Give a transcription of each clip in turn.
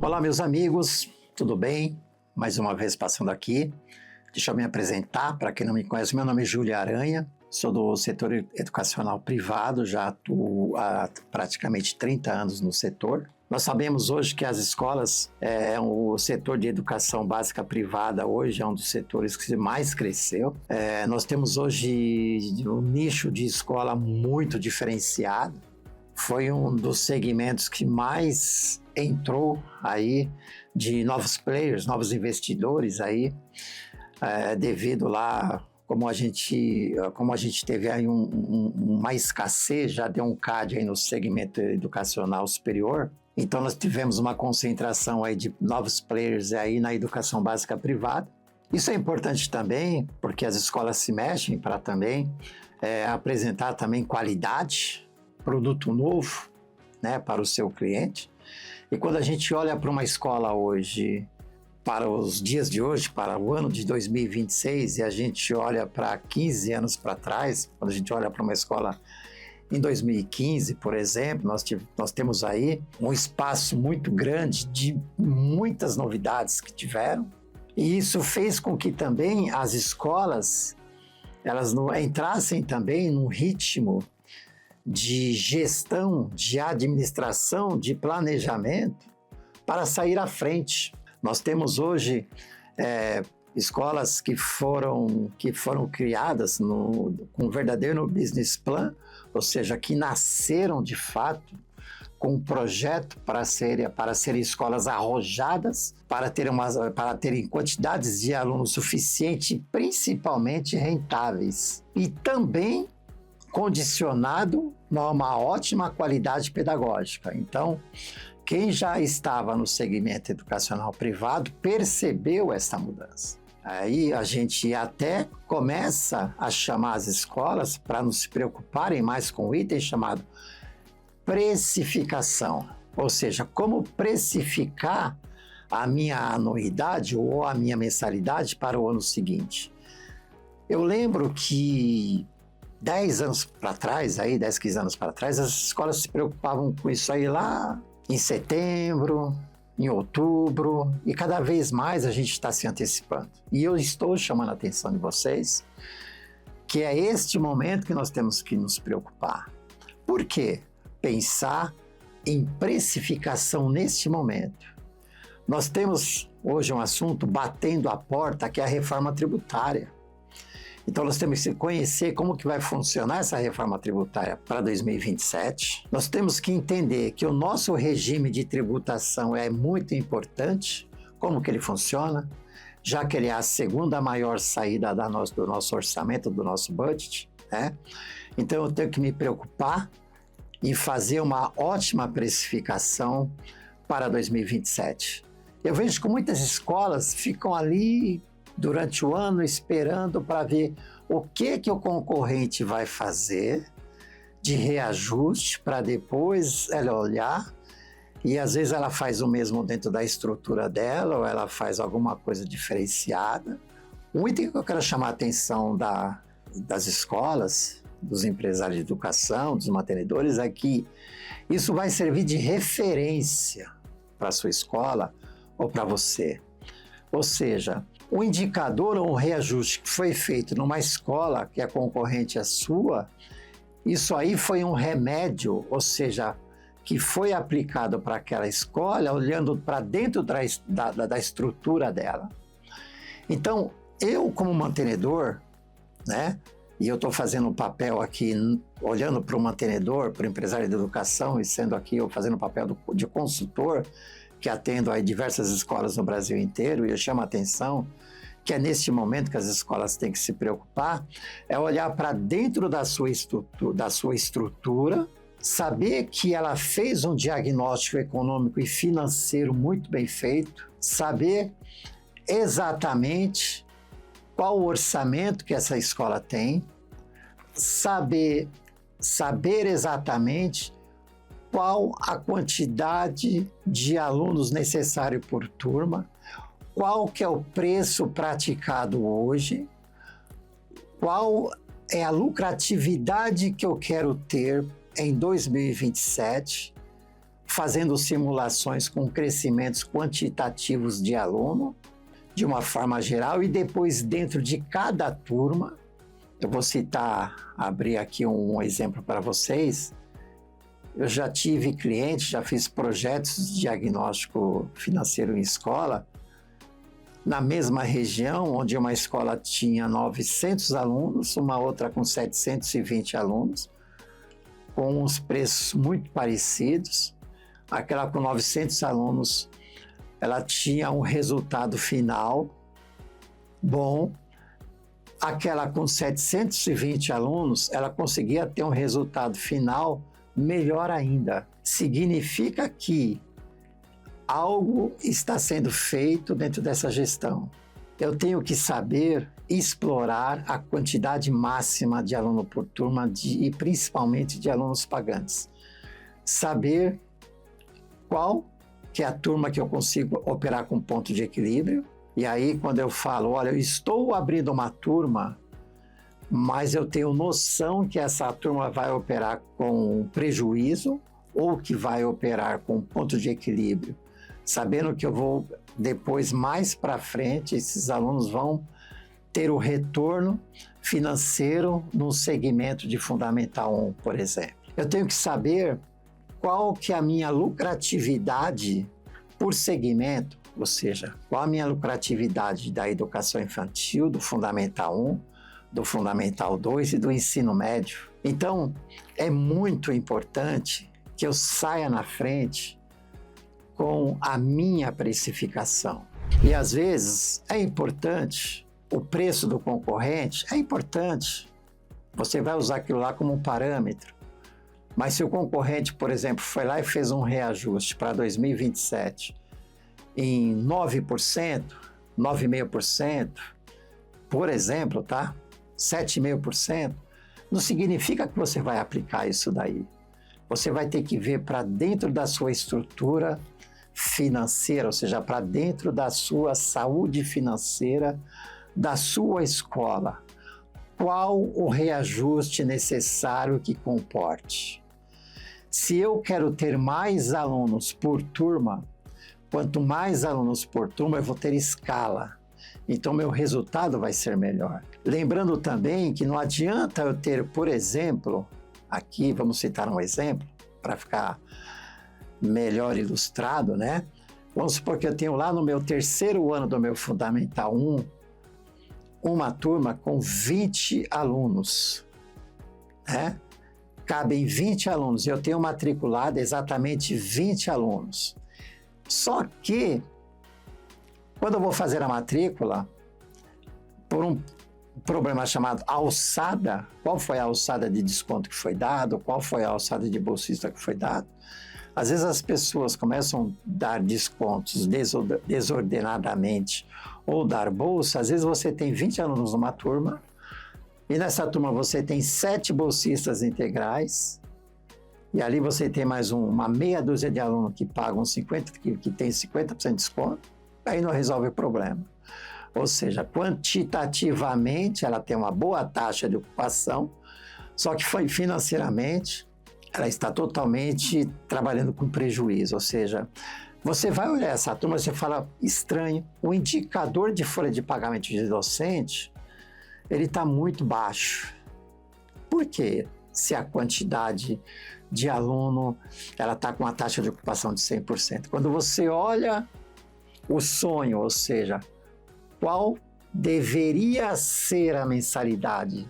Olá, meus amigos, tudo bem? Mais uma vez passando aqui. Deixa eu me apresentar. Para quem não me conhece, meu nome é Júlio Aranha, sou do setor educacional privado, já atuo há praticamente 30 anos no setor. Nós sabemos hoje que as escolas, o setor de educação básica privada hoje é um dos setores que mais cresceu. Nós temos hoje um nicho de escola muito diferenciado. Foi um dos segmentos que mais entrou aí de novos players, novos investidores aí, devido lá, como a gente teve aí uma escassez, já deu um CAD aí no segmento educacional superior. Então nós tivemos uma concentração aí de novos players aí na educação básica privada. Isso é importante também, porque as escolas se mexem para também apresentar também qualidade, produto novo, né, para o seu cliente. E quando a gente olha para uma escola hoje, para os dias de hoje, para o ano de 2026, e a gente olha para 15 anos para trás, quando a gente olha para uma escola em 2015, por exemplo, nós temos aí um espaço muito grande de muitas novidades que tiveram, e isso fez com que também as escolas elas entrassem também num ritmo de gestão, de administração, de planejamento para sair à frente. Nós temos hoje escolas que foram criadas com um verdadeiro business plan, ou seja, que nasceram de fato com um projeto para serem escolas arrojadas, para terem quantidades de alunos suficientes e principalmente rentáveis. E também condicionado a uma ótima qualidade pedagógica. Então, quem já estava no segmento educacional privado percebeu essa mudança. Aí a gente até começa a chamar as escolas para não se preocuparem mais com o item chamado precificação, ou seja, como precificar a minha anuidade ou a minha mensalidade para o ano seguinte. Eu lembro que 10 anos para trás, 10, 15 anos para trás, as escolas se preocupavam com isso aí lá em setembro, em outubro, e cada vez mais a gente está se antecipando. E eu estou chamando a atenção de vocês que é este momento que nós temos que nos preocupar. Por quê? Pensar em precificação neste momento. Nós temos hoje um assunto batendo a porta, que é a reforma tributária. Então nós temos que conhecer como que vai funcionar essa reforma tributária para 2027. Nós temos que entender que o nosso regime de tributação é muito importante, como que ele funciona, já que ele é a segunda maior saída do nosso orçamento, do nosso budget, né? Então eu tenho que me preocupar em fazer uma ótima precificação para 2027. Eu vejo que muitas escolas ficam ali durante o ano esperando para ver o que o concorrente vai fazer de reajuste para depois ela olhar, e às vezes ela faz o mesmo dentro da estrutura dela ou ela faz alguma coisa diferenciada. Um item que eu quero chamar a atenção das escolas, dos empresários de educação, dos mantenedores, é que isso vai servir de referência para a sua escola ou para você. Ou seja, o indicador ou o reajuste que foi feito numa escola que é concorrente à sua, isso aí foi um remédio, ou seja, que foi aplicado para aquela escola, olhando para dentro da estrutura dela. Então, eu como mantenedor, né, e eu estou fazendo um papel aqui, olhando para o mantenedor, para o empresário de educação, e sendo aqui eu fazendo o papel de consultor, que atendo a diversas escolas no Brasil inteiro, e eu chamo a atenção que é neste momento que as escolas têm que se preocupar, é olhar para dentro da sua estrutura, saber que ela fez um diagnóstico econômico e financeiro muito bem feito, saber exatamente qual o orçamento que essa escola tem, saber exatamente qual a quantidade de alunos necessário por turma, qual que é o preço praticado hoje, qual é a lucratividade que eu quero ter em 2027, fazendo simulações com crescimentos quantitativos de aluno, de uma forma geral, e depois dentro de cada turma, eu vou abrir aqui um exemplo para vocês. Eu já tive clientes, já fiz projetos de diagnóstico financeiro em escola, na mesma região, onde uma escola tinha 900 alunos, uma outra com 720 alunos, com os preços muito parecidos. Aquela com 900 alunos, ela tinha um resultado final bom. Aquela com 720 alunos, ela conseguia ter um resultado final melhor ainda. Significa que algo está sendo feito dentro dessa gestão. Eu tenho que saber explorar a quantidade máxima de aluno por turma e principalmente de alunos pagantes. Saber qual que é a turma que eu consigo operar com ponto de equilíbrio. E aí, quando eu falo, olha, eu estou abrindo uma turma, mas eu tenho noção que essa turma vai operar com prejuízo ou que vai operar com ponto de equilíbrio, sabendo que eu vou depois, mais para frente, esses alunos vão ter o retorno financeiro no segmento de Fundamental 1, por exemplo. Eu tenho que saber qual que é a minha lucratividade por segmento, ou seja, qual a minha lucratividade da educação infantil, do Fundamental 1, do Fundamental 2 e do ensino médio. Então, é muito importante que eu saia na frente com a minha precificação. E às vezes é importante, o preço do concorrente é importante, você vai usar aquilo lá como um parâmetro. Mas se o concorrente, por exemplo, foi lá e fez um reajuste para 2027 em 9%, 9,5%, por exemplo, tá? 7,5%, não significa que você vai aplicar isso daí. Você vai ter que ver para dentro da sua estrutura financeira, ou seja, para dentro da sua saúde financeira, da sua escola. Qual o reajuste necessário que comporte? Se eu quero ter mais alunos por turma, quanto mais alunos por turma, eu vou ter escala. Então, meu resultado vai ser melhor. Lembrando também que não adianta eu ter, por exemplo, aqui vamos citar um exemplo para ficar melhor ilustrado, né? Vamos supor que eu tenho lá no meu terceiro ano do meu Fundamental 1, uma turma com 20 alunos, né? Cabem 20 alunos, eu tenho matriculado exatamente 20 alunos. Só que, quando eu vou fazer a matrícula, por um problema chamado alçada, qual foi a alçada de desconto que foi dado, qual foi a alçada de bolsista que foi dado, às vezes as pessoas começam a dar descontos desordenadamente ou dar bolsa. Às vezes você tem 20 alunos numa turma e nessa turma você tem 7 bolsistas integrais e ali você tem mais uma meia dúzia de alunos que pagam 50%, que tem 50% de desconto, aí não resolve o problema. Ou seja, quantitativamente ela tem uma boa taxa de ocupação, só que financeiramente ela está totalmente trabalhando com prejuízo. Ou seja, você vai olhar essa turma e você fala, estranho, o indicador de folha de pagamento de docente, ele está muito baixo. Por quê? Se a quantidade de aluno, ela está com uma taxa de ocupação de 100%. Quando você olha o sonho, ou seja, qual deveria ser a mensalidade,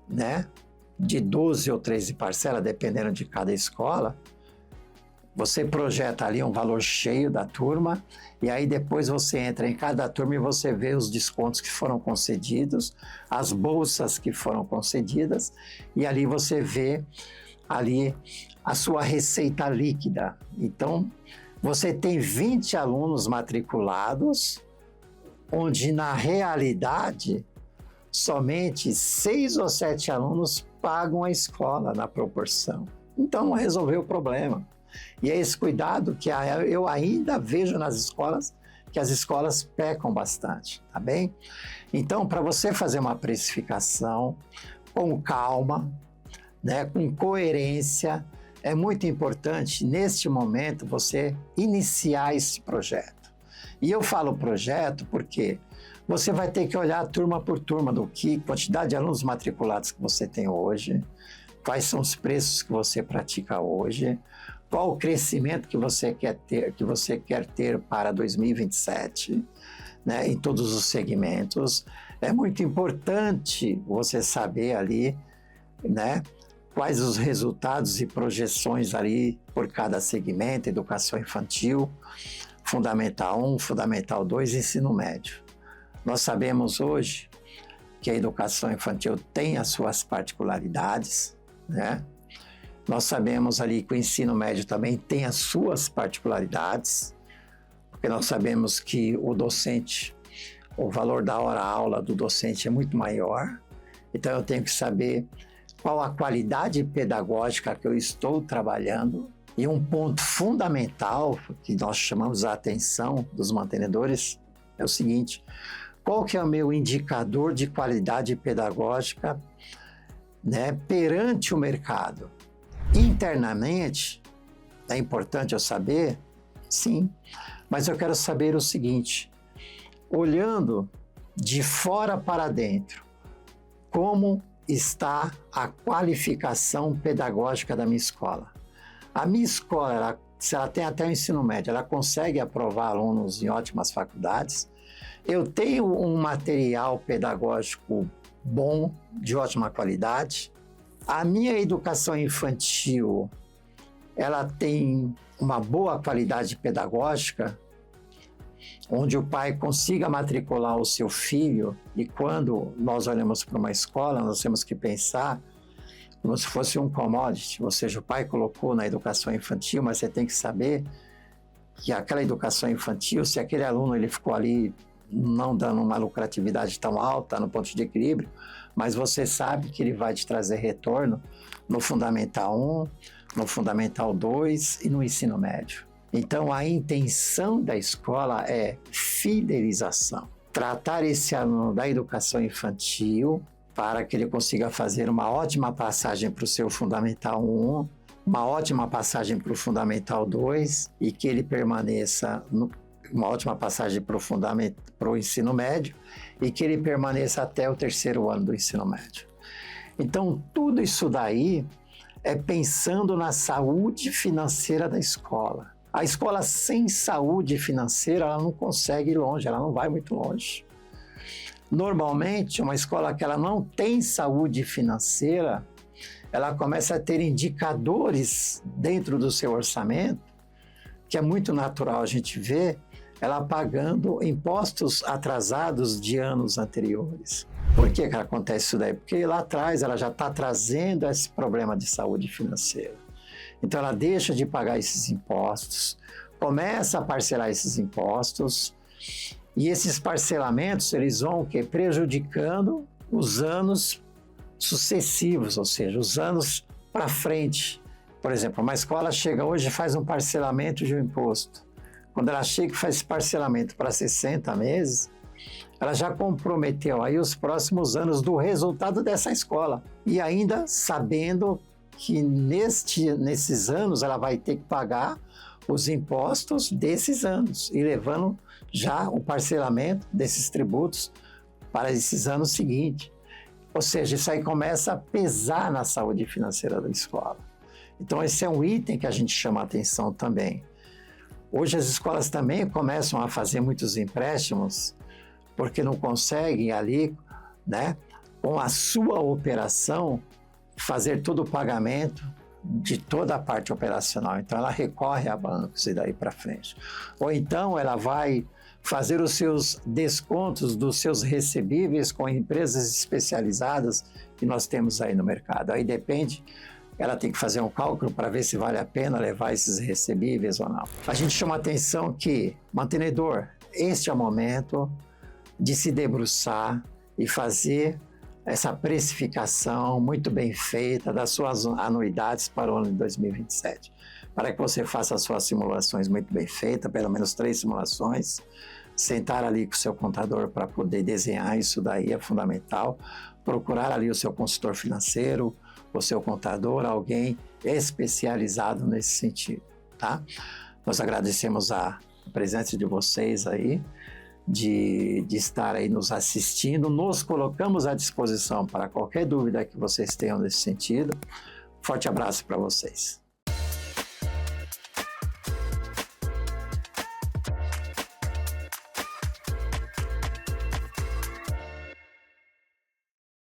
né? De 12 ou 13 parcelas, dependendo de cada escola, você projeta ali um valor cheio da turma e aí depois você entra em cada turma e você vê os descontos que foram concedidos, as bolsas que foram concedidas e ali você vê ali a sua receita líquida. Então, você tem 20 alunos matriculados, onde na realidade somente 6 ou 7 alunos pagam a escola na proporção. Então não resolveu o problema. E é esse cuidado que eu ainda vejo nas escolas, que as escolas pecam bastante, tá bem? Então, para você fazer uma precificação com calma, né, com coerência, é muito importante, neste momento, você iniciar esse projeto. E eu falo projeto porque você vai ter que olhar turma por turma do que quantidade de alunos matriculados que você tem hoje, quais são os preços que você pratica hoje, qual o crescimento que você quer ter para 2027, né, em todos os segmentos. É muito importante você saber ali, né, quais os resultados e projeções ali por cada segmento, educação infantil, Fundamental 1, Fundamental 2, ensino médio. Nós sabemos hoje que a educação infantil tem as suas particularidades, né? Nós sabemos ali que o ensino médio também tem as suas particularidades, porque nós sabemos que o docente, o valor da hora-aula do docente é muito maior, então eu tenho que saber qual a qualidade pedagógica que eu estou trabalhando. E um ponto fundamental que nós chamamos a atenção dos mantenedores é o seguinte: qual que é o meu indicador de qualidade pedagógica, né, perante o mercado? Internamente, é importante eu saber, sim, mas eu quero saber o seguinte: olhando de fora para dentro, como está a qualificação pedagógica da minha escola? A minha escola, se ela tem até o ensino médio, ela consegue aprovar alunos em ótimas faculdades? Eu tenho um material pedagógico bom, de ótima qualidade? A minha educação infantil, ela tem uma boa qualidade pedagógica, onde o pai consiga matricular o seu filho, e quando nós olhamos para uma escola, nós temos que pensar como se fosse um commodity, ou seja, o pai colocou na educação infantil, mas você tem que saber que aquela educação infantil, se aquele aluno ele ficou ali não dando uma lucratividade tão alta no ponto de equilíbrio, mas você sabe que ele vai te trazer retorno no Fundamental 1, no Fundamental 2 e no ensino médio. Então, a intenção da escola é fidelização. Tratar esse aluno da educação infantil para que ele consiga fazer uma ótima passagem para o seu Fundamental 1, uma ótima passagem para o Fundamental 2 e que ele permaneça, uma ótima passagem para o ensino médio e que ele permaneça até o 3º ano do ensino médio. Então, tudo isso daí é pensando na saúde financeira da escola. A escola sem saúde financeira, ela não consegue ir longe, ela não vai muito longe. Normalmente, uma escola que ela não tem saúde financeira, ela começa a ter indicadores dentro do seu orçamento, que é muito natural a gente ver, ela pagando impostos atrasados de anos anteriores. Por que acontece isso daí? Porque lá atrás ela já está trazendo esse problema de saúde financeira. Então ela deixa de pagar esses impostos, começa a parcelar esses impostos, e esses parcelamentos eles vão prejudicando os anos sucessivos, ou seja, os anos para frente. Por exemplo, uma escola chega hoje e faz um parcelamento de um imposto. Quando ela chega e faz esse parcelamento para 60 meses, ela já comprometeu aí os próximos anos do resultado dessa escola. E ainda sabendo que nesses anos ela vai ter que pagar os impostos desses anos e levando já o parcelamento desses tributos para esses anos seguintes. Ou seja, isso aí começa a pesar na saúde financeira da escola. Então esse é um item que a gente chama a atenção também. Hoje as escolas também começam a fazer muitos empréstimos porque não conseguem ali, né, com a sua operação, fazer todo o pagamento de toda a parte operacional. Então ela recorre a bancos e daí para frente. Ou então ela vai fazer os seus descontos dos seus recebíveis com empresas especializadas que nós temos aí no mercado. Aí depende, ela tem que fazer um cálculo para ver se vale a pena levar esses recebíveis ou não. A gente chama a atenção que, mantenedor, este é o momento de se debruçar e fazer essa precificação muito bem feita das suas anuidades para o ano de 2027. Para que você faça as suas simulações muito bem feitas, pelo menos 3 simulações, sentar ali com o seu contador para poder desenhar isso daí é fundamental, procurar ali o seu consultor financeiro, o seu contador, alguém especializado nesse sentido, tá? Nós agradecemos a presença de vocês aí, de estar aí nos assistindo, nos colocamos à disposição para qualquer dúvida que vocês tenham nesse sentido. Forte abraço para vocês.